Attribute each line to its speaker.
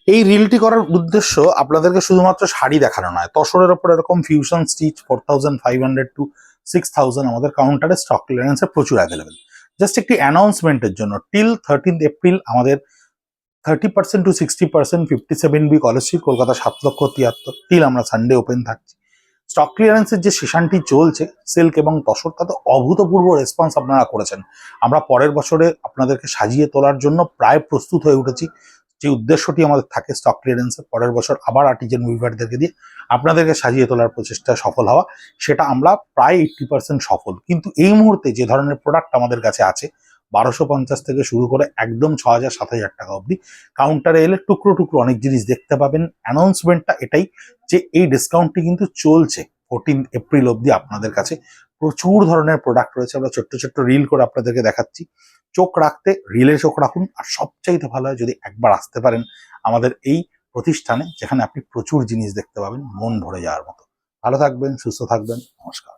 Speaker 1: এই রিলটি করার উদ্দেশ্য আপনাদেরকে শুধুমাত্র শাড়ি দেখানো নয়, তসরের ওপর এরকম ফিউশন স্টিচ 4500 টু 6000 আমাদের কাউন্টারে স্টক ক্লিয়ারেন্সে প্রচুর অ্যাভেলেবেল। জাস্ট একটি অ্যানাউন্সমেন্টের জন্য টিল 13th এপ্রিল আমাদের 30% to 60% 57B college street, Kolkata 7,73,000 till আমরা সানডে ওপেন থাকছি। স্টক ক্লিয়ারেন্সের যে সেশনটি চলছে সিল্ক এবং তসর, তাতে অভূতপূর্ব রেসপন্স আপনারা করেছেন। আমরা পরের বছরে আপনাদেরকে সাজিয়ে তোলার জন্য প্রায় প্রস্তুত হয়ে উঠেছি। যে উদ্দেশ্যটি আমাদের থাকে স্টক ক্লিয়ারেন্সে পরের বছর আবার আর্টিজান উইভারদেরকে দিয়ে আপনাদেরকে সাজিয়ে তোলার প্রচেষ্টায় সফল হওয়া, সেটা আমরা প্রায় 80% সফল। কিন্তু এই মুহূর্তে যে ধরনের প্রোডাক্ট আমাদের কাছে আছে 1250 থেকে শুরু করে একদম 6000-7000 টাকা অবধি, কাউন্টারে এলে টুকরো টুকরো অনেক জিনিস দেখতে পাবেন। অ্যানাউন্সমেন্টটা এটাই যে এই ডিসকাউন্টটি কিন্তু চলছে 14th এপ্রিল অবধি আপনাদের কাছে। প্রচুর ধরনের প্রোডাক্ট রয়েছে, আমরা ছোট্ট ছোট্ট রিল করে আপনাদেরকে দেখাচ্ছি। চোখ রাখতে রিলে চোখ রাখুন, আর সবচাইতে ভালো হয় যদি একবার আসতে পারেন আমাদের এই প্রতিষ্ঠানে, যেখানে আপনি প্রচুর জিনিস দেখতে পাবেন মন ভরে যাওয়ার মতো। ভালো থাকবেন, সুস্থ থাকবেন, নমস্কার।